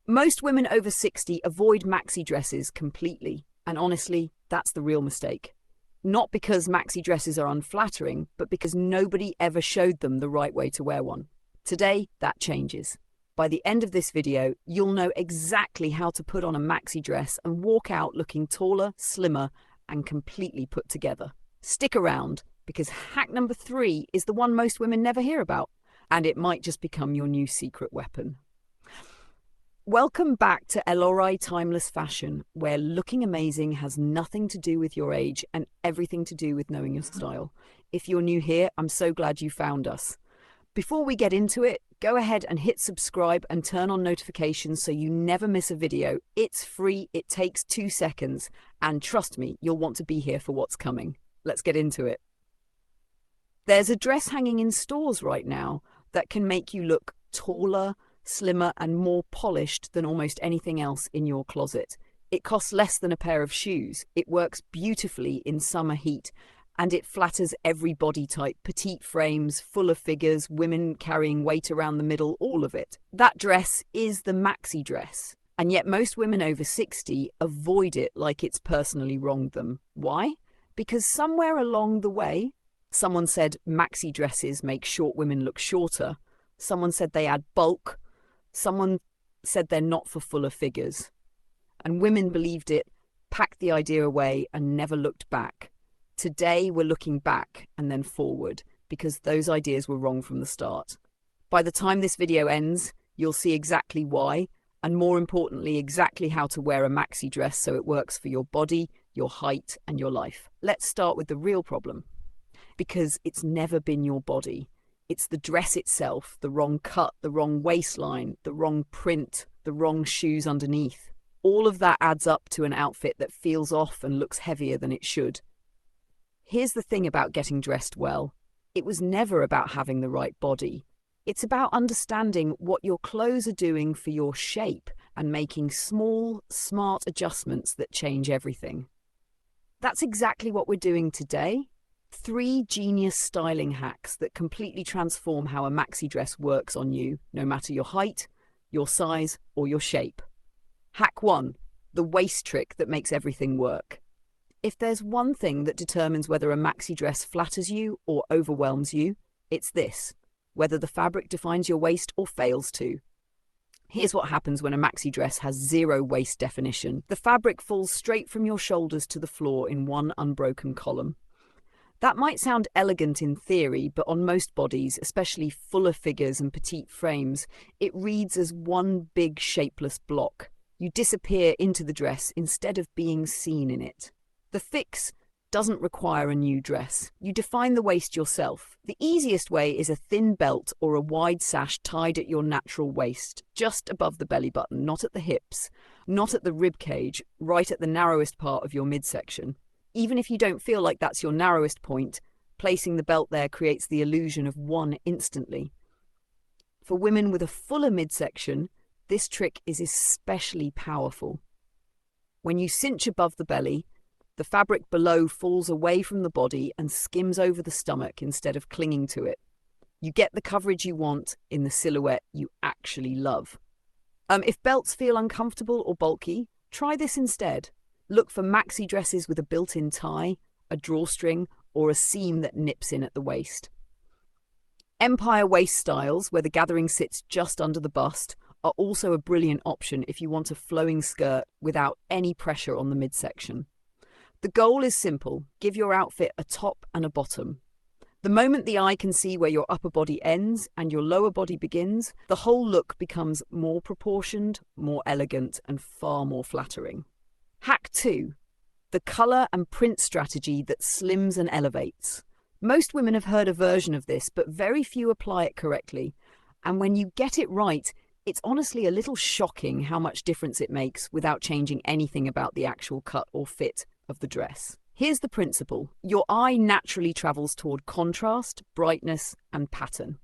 Most women over 60 avoid maxi dresses completely, and honestly, that's the real mistake. Not because maxi dresses are unflattering, but because nobody ever showed them the right way to wear one. Today, that changes. By the end of this video, you'll know exactly how to put on a maxi dress and walk out looking taller, slimmer, and completely put together. Stick around, because hack number 3 is the one most women never hear about, and it might just become your new secret weapon. Welcome back to Elorai Timeless Fashion, where looking amazing has nothing to do with your age and everything to do with knowing your style. If you're new here, I'm so glad you found us. Before we get into it, go ahead and hit subscribe and turn on notifications so you never miss a video. It's free, it takes 2 seconds, and trust me, you'll want to be here for what's coming. Let's get into it. There's a dress hanging in stores right now that can make you look taller, slimmer, and more polished than almost anything else in your closet. It costs less than a pair of shoes. It works beautifully in summer heat, and it flatters every body type, petite frames, fuller figures, women carrying weight around the middle, all of it. That dress is the maxi dress, and yet most women over 60 avoid it like it's personally wronged them. Why? Because somewhere along the way, someone said maxi dresses make short women look shorter. Someone said they add bulk. Someone said they're not for fuller figures. And women believed it, packed the idea away, and never looked back. Today, we're looking back and then forward, because those ideas were wrong from the start. By the time this video ends, you'll see exactly why, and more importantly, exactly how to wear a maxi dress so it works for your body, your height, and your life. Let's start with the real problem. Because it's never been your body. It's the dress itself, the wrong cut, the wrong waistline, the wrong print, the wrong shoes underneath. All of that adds up to an outfit that feels off and looks heavier than it should. Here's the thing about getting dressed well. It was never about having the right body. It's about understanding what your clothes are doing for your shape and making small, smart adjustments that change everything. That's exactly what we're doing today. 3 genius styling hacks that completely transform how a maxi dress works on you, no matter your height, your size, or your shape. Hack 1, the waist trick that makes everything work. If there's one thing that determines whether a maxi dress flatters you or overwhelms you, it's this: whether the fabric defines your waist or fails to. Here's what happens when a maxi dress has 0 waist definition. The fabric falls straight from your shoulders to the floor in one unbroken column. That might sound elegant in theory, but on most bodies, especially fuller figures and petite frames, it reads as one big shapeless block. You disappear into the dress instead of being seen in it. The fix doesn't require a new dress. You define the waist yourself. The easiest way is a thin belt or a wide sash tied at your natural waist, just above the belly button, not at the hips, not at the rib cage, right at the narrowest part of your midsection. Even if you don't feel like that's your narrowest point, placing the belt there creates the illusion of one instantly. For women with a fuller midsection, this trick is especially powerful. When you cinch above the belly, the fabric below falls away from the body and skims over the stomach instead of clinging to it. You get the coverage you want in the silhouette you actually love. If belts feel uncomfortable or bulky, try this instead. Look for maxi dresses with a built-in tie, a drawstring, or a seam that nips in at the waist. Empire waist styles, where the gathering sits just under the bust, are also a brilliant option if you want a flowing skirt without any pressure on the midsection. The goal is simple: give your outfit a top and a bottom. The moment the eye can see where your upper body ends and your lower body begins, the whole look becomes more proportioned, more elegant, and far more flattering. Hack 2, the colour and print strategy that slims and elevates. Most women have heard a version of this, but very few apply it correctly. And when you get it right, it's honestly a little shocking how much difference it makes without changing anything about the actual cut or fit of the dress. Here's the principle. Your eye naturally travels toward contrast, brightness, and pattern.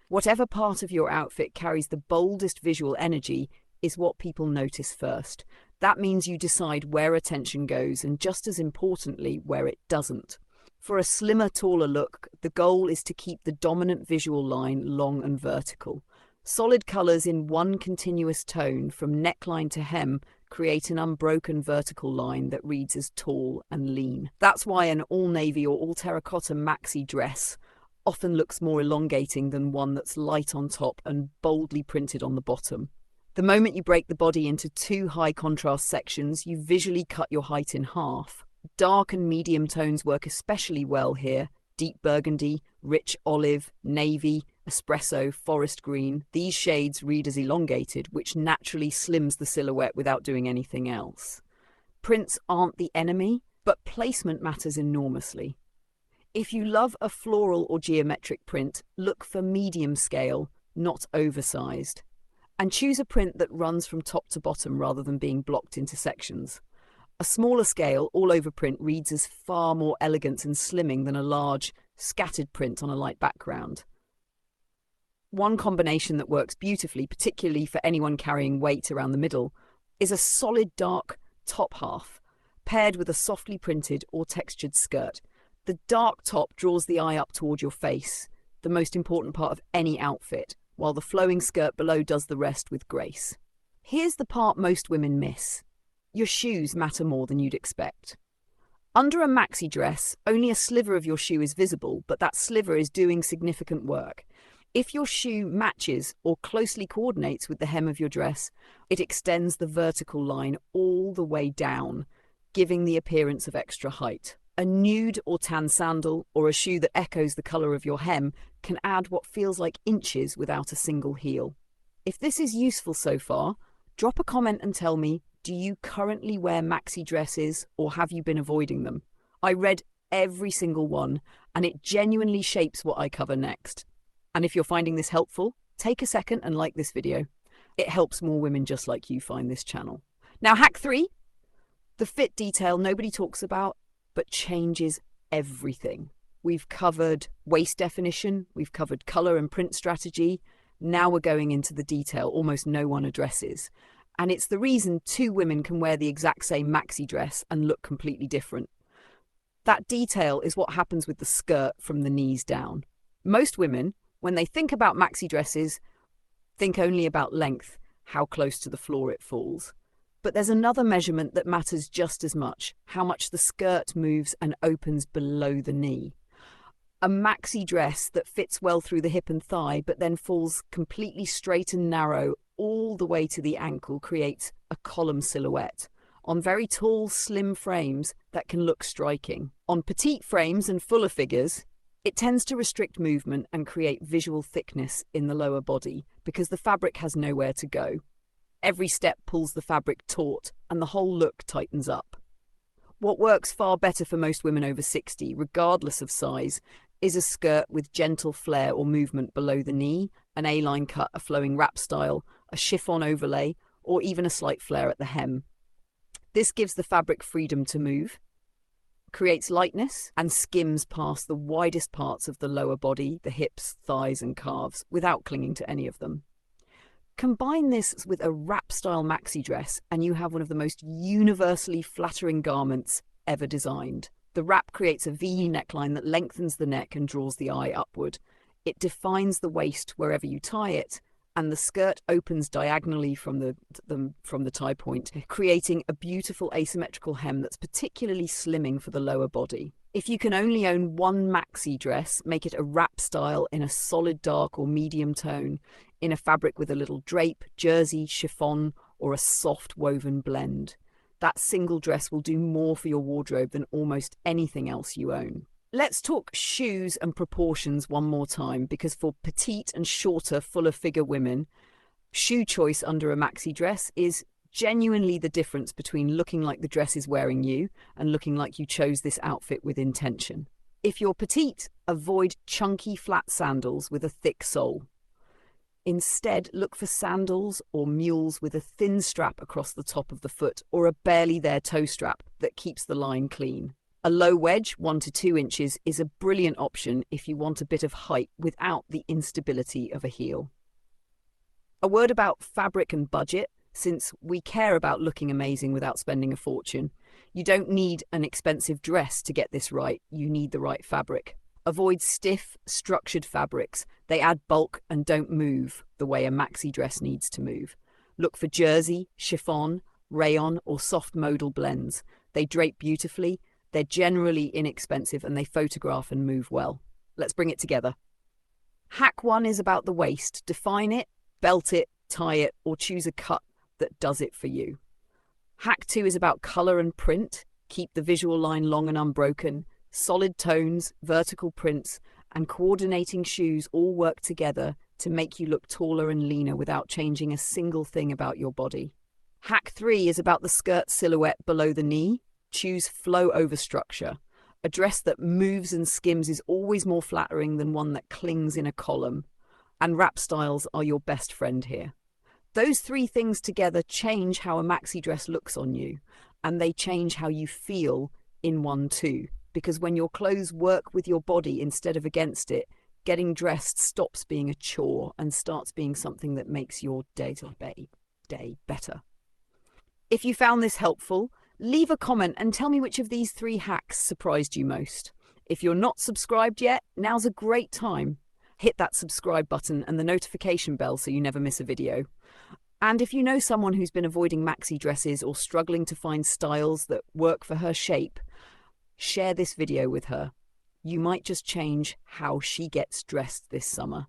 Whatever part of your outfit carries the boldest visual energy is what people notice first. That means you decide where attention goes, and just as importantly, where it doesn't. For a slimmer, taller look, the goal is to keep the dominant visual line long and vertical. Solid colours in one continuous tone from neckline to hem create an unbroken vertical line that reads as tall and lean. That's why an all-navy or all-terracotta maxi dress often looks more elongating than one that's light on top and boldly printed on the bottom. The moment you break the body into two high-contrast sections, you visually cut your height in half. Dark and medium tones work especially well here. Deep burgundy, rich olive, navy, espresso, forest green. These shades read as elongated, which naturally slims the silhouette without doing anything else. Prints aren't the enemy, but placement matters enormously. If you love a floral or geometric print, look for medium scale, not oversized. And choose a print that runs from top to bottom rather than being blocked into sections. A smaller scale, all-over print reads as far more elegant and slimming than a large, scattered print on a light background. One combination that works beautifully, particularly for anyone carrying weight around the middle, is a solid dark top half, paired with a softly printed or textured skirt. The dark top draws the eye up toward your face, the most important part of any outfit, while the flowing skirt below does the rest with grace. Here's the part most women miss. Your shoes matter more than you'd expect. Under a maxi dress, only a sliver of your shoe is visible, but that sliver is doing significant work. If your shoe matches or closely coordinates with the hem of your dress, it extends the vertical line all the way down, giving the appearance of extra height. A nude or tan sandal or a shoe that echoes the colour of your hem can add what feels like inches without a single heel. If this is useful so far, drop a comment and tell me, do you currently wear maxi dresses or have you been avoiding them? I read every single one and it genuinely shapes what I cover next. And if you're finding this helpful, take a second and like this video. It helps more women just like you find this channel. Now, hack 3, the fit detail nobody talks about, but changes everything. We've covered waist definition, we've covered colour and print strategy. Now we're going into the detail almost no one addresses. And it's the reason two women can wear the exact same maxi dress and look completely different. That detail is what happens with the skirt from the knees down. Most women, when they think about maxi dresses, think only about length, how close to the floor it falls. But there's another measurement that matters just as much, how much the skirt moves and opens below the knee. A maxi dress that fits well through the hip and thigh, but then falls completely straight and narrow all the way to the ankle creates a column silhouette. On very tall, slim frames, that can look striking. On petite frames and fuller figures, it tends to restrict movement and create visual thickness in the lower body because the fabric has nowhere to go. Every step pulls the fabric taut and the whole look tightens up. What works far better for most women over 60, regardless of size, is a skirt with gentle flare or movement below the knee, an A-line cut, a flowing wrap style, a chiffon overlay, or even a slight flare at the hem. This gives the fabric freedom to move, creates lightness, and skims past the widest parts of the lower body, the hips, thighs, and calves, without clinging to any of them. Combine this with a wrap-style maxi dress, and you have one of the most universally flattering garments ever designed. The wrap creates a V neckline that lengthens the neck and draws the eye upward. It defines the waist wherever you tie it, and the skirt opens diagonally from the tie point, creating a beautiful asymmetrical hem that's particularly slimming for the lower body. If you can only own one maxi dress, make it a wrap style in a solid dark or medium tone, in a fabric with a little drape, jersey, chiffon, or a soft woven blend. That single dress will do more for your wardrobe than almost anything else you own. Let's talk shoes and proportions one more time, because for petite and shorter, fuller figure women, shoe choice under a maxi dress is genuinely the difference between looking like the dress is wearing you and looking like you chose this outfit with intention. If you're petite, avoid chunky flat sandals with a thick sole. Instead, look for sandals or mules with a thin strap across the top of the foot or a barely there toe strap that keeps the line clean. A low wedge, 1 to 2 inches, is a brilliant option if you want a bit of height without the instability of a heel. A word about fabric and budget, since we care about looking amazing without spending a fortune. You don't need an expensive dress to get this right, you need the right fabric. Avoid stiff, structured fabrics. They add bulk and don't move the way a maxi dress needs to move. Look for jersey, chiffon, rayon, or soft modal blends. They drape beautifully, they're generally inexpensive, and they photograph and move well. Let's bring it together. Hack 1 is about the waist. Define it, belt it, tie it, or choose a cut that does it for you. Hack 2 is about color and print. Keep the visual line long and unbroken. Solid tones, vertical prints, and coordinating shoes all work together to make you look taller and leaner without changing a single thing about your body. Hack 3 is about the skirt silhouette below the knee. Choose flow over structure. A dress that moves and skims is always more flattering than one that clings in a column. And wrap styles are your best friend here. Those 3 things together change how a maxi dress looks on you, and they change how you feel in one too. Because when your clothes work with your body instead of against it, getting dressed stops being a chore and starts being something that makes your day better. If you found this helpful, leave a comment and tell me which of these 3 hacks surprised you most. If you're not subscribed yet, now's a great time. Hit that subscribe button and the notification bell so you never miss a video. And if you know someone who's been avoiding maxi dresses or struggling to find styles that work for her shape, share this video with her. You might just change how she gets dressed this summer.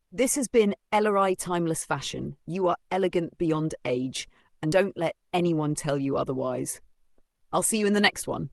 This has been LRI Timeless Fashion. You are elegant beyond age, and don't let anyone tell you otherwise. I'll see you in the next one.